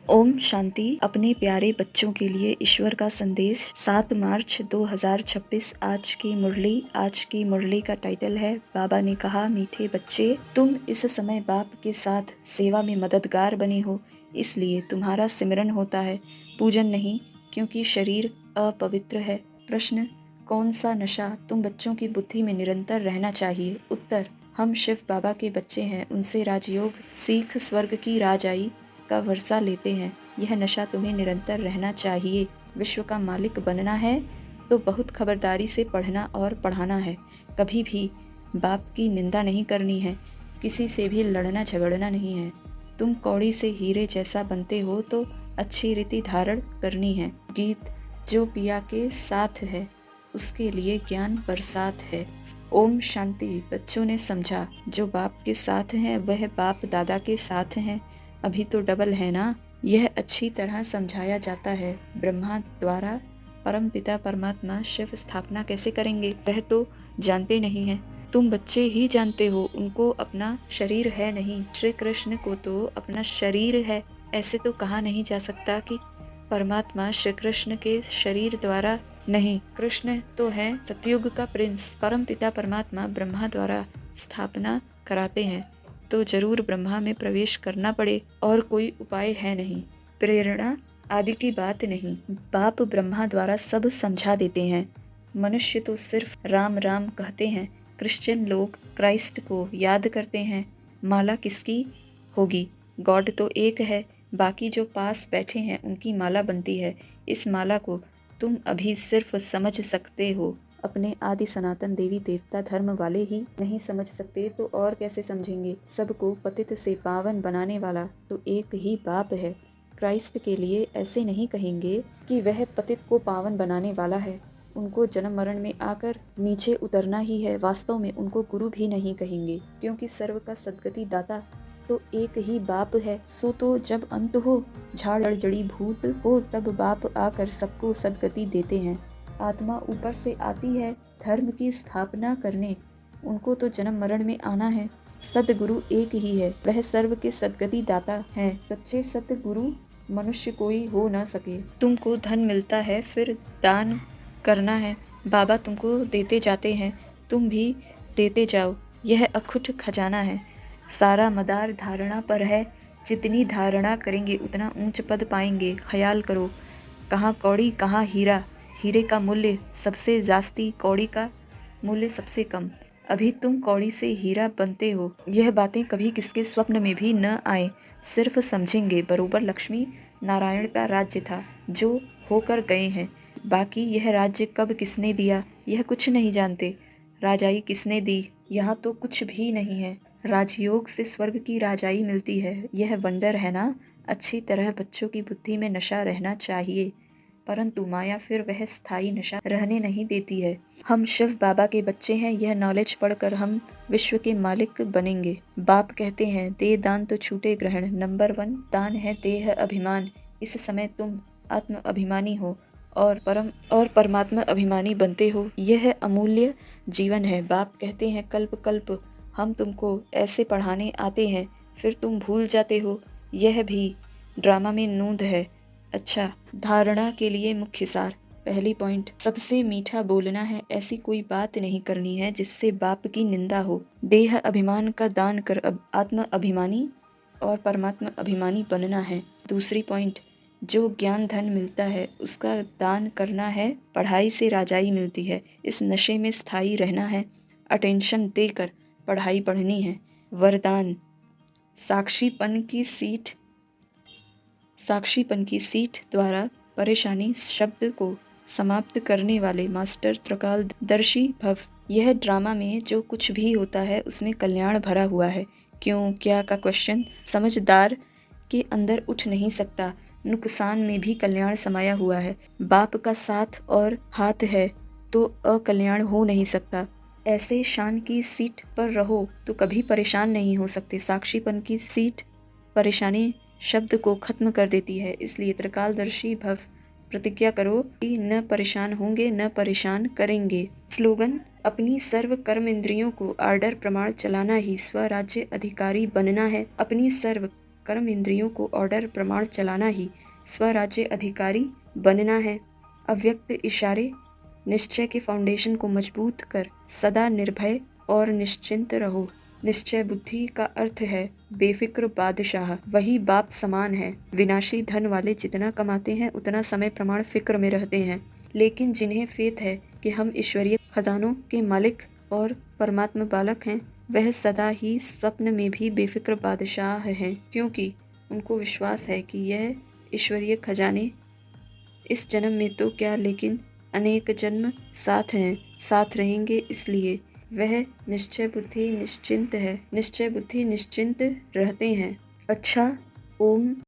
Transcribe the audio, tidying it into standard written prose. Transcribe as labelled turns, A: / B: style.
A: ओम शांति। अपने प्यारे बच्चों के लिए ईश्वर का संदेश 7 मार्च 2026। आज की मुरली का टाइटल है बाबा ने कहा, मीठे बच्चे, तुम इस समय बाप के साथ सेवा में मददगार बने हो, इसलिए तुम्हारा सिमरन होता है, पूजन नहीं, क्योंकि शरीर अपवित्र है। प्रश्न, कौन सा नशा तुम बच्चों की बुद्धि में निरंतर रहना चाहिए? उत्तर, हम शिव बाबा के बच्चे हैं, उनसे राजयोग सीख स्वर्ग की राजाई का वर्षा लेते हैं। यह नशा तुम्हें निरंतर रहना चाहिए। विश्व का मालिक बनना है तो बहुत खबरदारी से पढ़ना और पढ़ाना है। कभी भी बाप की निंदा नहीं करनी है, किसी से भी लड़ना झगड़ना नहीं है। तुम कौड़ी से हीरे जैसा बनते हो तो अच्छी रीति धारण करनी है। गीत, जो पिया के साथ है उसके लिए ज्ञान बरसात है। ओम शांति। बच्चों ने समझा, जो बाप के साथ हैं वह बाप दादा के साथ हैं, अभी तो डबल है ना। यह अच्छी तरह समझाया जाता है। ब्रह्मा द्वारा परम पिता परमात्मा शिव स्थापना कैसे करेंगे, वह तो जानते नहीं हैं। तुम बच्चे ही जानते हो, उनको अपना शरीर है नहीं। श्री कृष्ण को तो अपना शरीर है, ऐसे तो कहा नहीं जा सकता कि परमात्मा श्री कृष्ण के शरीर द्वारा नहीं। कृष्ण तो है सतयुग का प्रिंस। परम पिता परमात्मा ब्रह्मा द्वारा स्थापना कराते हैं तो जरूर ब्रह्मा में प्रवेश करना पड़े, और कोई उपाय है नहीं। प्रेरणा आदि की बात नहीं, बाप ब्रह्मा द्वारा सब समझा देते हैं। मनुष्य तो सिर्फ राम राम कहते हैं। क्रिश्चियन लोग क्राइस्ट को याद करते हैं। माला किसकी होगी? गॉड तो एक है, बाकी जो पास बैठे हैं उनकी माला बनती है। इस माला को तुम अभी सिर्फ समझ सकते हो, अपने आदि सनातन देवी देवता धर्म वाले ही नहीं समझ सकते तो और कैसे समझेंगे? सबको पतित से पावन बनाने वाला तो एक ही बाप है। क्राइस्ट के लिए ऐसे नहीं कहेंगे कि वह पतित को पावन बनाने वाला है। उनको जन्म मरण में आकर नीचे उतरना ही है। वास्तव में उनको गुरु भी नहीं कहेंगे, क्योंकि सर्व का सद्गति दाता तो एक ही बाप है। सो तो जब अंत हो, झाड़ जड़ी भूत हो, तब बाप आकर सबको सद्गति देते हैं। आत्मा ऊपर से आती है धर्म की स्थापना करने, उनको तो जन्म मरण में आना है। सदगुरु एक ही है, वह सर्व के सद्गति दाता हैं। सच्चे सतगुरु मनुष्य कोई हो ना सके। तुमको धन मिलता है, फिर दान करना है। बाबा तुमको देते जाते हैं, तुम भी देते जाओ। यह अखुट खजाना है। सारा मदार धारणा पर है। जितनी धारणा करेंगे उतना ऊंच पद पाएंगे। ख्याल करो, कहाँ कौड़ी कहाँ हीरा। हीरे का मूल्य सबसे जास्ती, कौड़ी का मूल्य सबसे कम। अभी तुम कौड़ी से हीरा बनते हो। यह बातें कभी किसके स्वप्न में भी न आए। सिर्फ समझेंगे बरोबर लक्ष्मी नारायण का राज्य था, जो होकर गए हैं। बाकी यह राज्य कब किसने दिया, यह कुछ नहीं जानते। राजाई किसने दी, यहाँ तो कुछ भी नहीं है। राजयोग से स्वर्ग की राजाई मिलती है, यह वंडर है ना। अच्छी तरह बच्चों की बुद्धि में नशा रहना चाहिए, परंतु माया फिर वह स्थायी नशा रहने नहीं देती है। हम शिव बाबा के बच्चे हैं, यह नॉलेज पढ़कर हम विश्व के मालिक बनेंगे। बाप कहते हैं, दे दान तो छूटे ग्रहण। नंबर 1 दान है देह अभिमान। इस समय तुम आत्म अभिमानी हो और परमात्मा अभिमानी बनते हो। यह अमूल्य जीवन है। बाप कहते हैं, कल्प कल्प हम तुमको ऐसे पढ़ाने आते हैं, फिर तुम भूल जाते हो। यह भी ड्रामा में नूंद है। अच्छा, धारणा के लिए मुख्य सार। पहली पॉइंट, सबसे मीठा बोलना है। ऐसी कोई बात नहीं करनी है जिससे बाप की निंदा हो। देह अभिमान का दान कर आत्म अभिमानी और परमात्मा अभिमानी बनना है। दूसरी पॉइंट, जो ज्ञान धन मिलता है उसका दान करना है। पढ़ाई से राजाई मिलती है, इस नशे में स्थायी रहना है। अटेंशन देकर पढ़ाई पढ़नी है। वरदान, साक्षीपन की सीट द्वारा परेशानी शब्द को समाप्त करने वाले मास्टर त्रिकालदर्शी भव। यह ड्रामा में जो कुछ भी होता है उसमें कल्याण भरा हुआ है। क्यों क्या का क्वेश्चन समझदार के अंदर उठ नहीं सकता। नुकसान में भी कल्याण समाया हुआ है। बाप का साथ और हाथ है तो अकल्याण हो नहीं सकता। ऐसे शान की सीट पर रहो तो कभी परेशान नहीं हो सकते। साक्षीपन की सीट परेशानी शब्द को खत्म कर देती है, इसलिए त्रिकालदर्शी भव। प्रतिज्ञा करो कि न परेशान होंगे न परेशान करेंगे। स्लोगन, अपनी सर्व कर्म इंद्रियों को आर्डर प्रमाण चलाना ही स्वराज्य अधिकारी बनना है। अपनी सर्व कर्म इंद्रियों को ऑर्डर प्रमाण चलाना ही स्वराज्य अधिकारी बनना है। अव्यक्त इशारे निश्चय के फाउंडेशन को मजबूत कर सदा निर्भय और निश्चिंत रहो। निश्चय बुद्धि का अर्थ है बेफिक्र बादशाह, वही बाप समान है। विनाशी धन वाले जितना कमाते हैं उतना समय प्रमाण फिक्र में रहते हैं, लेकिन जिन्हें फेथ है कि हम ईश्वरीय खजानों के मालिक और परमात्मा बालक हैं, वह सदा ही स्वप्न में भी बेफिक्र बादशाह हैं, क्योंकि उनको विश्वास है कि यह ईश्वरीय खजाने इस जन्म में तो क्या लेकिन अनेक जन्म साथ हैं, साथ रहेंगे। इसलिए वह निश्चय बुद्धि निश्चिंत रहते हैं। अच्छा, ओम।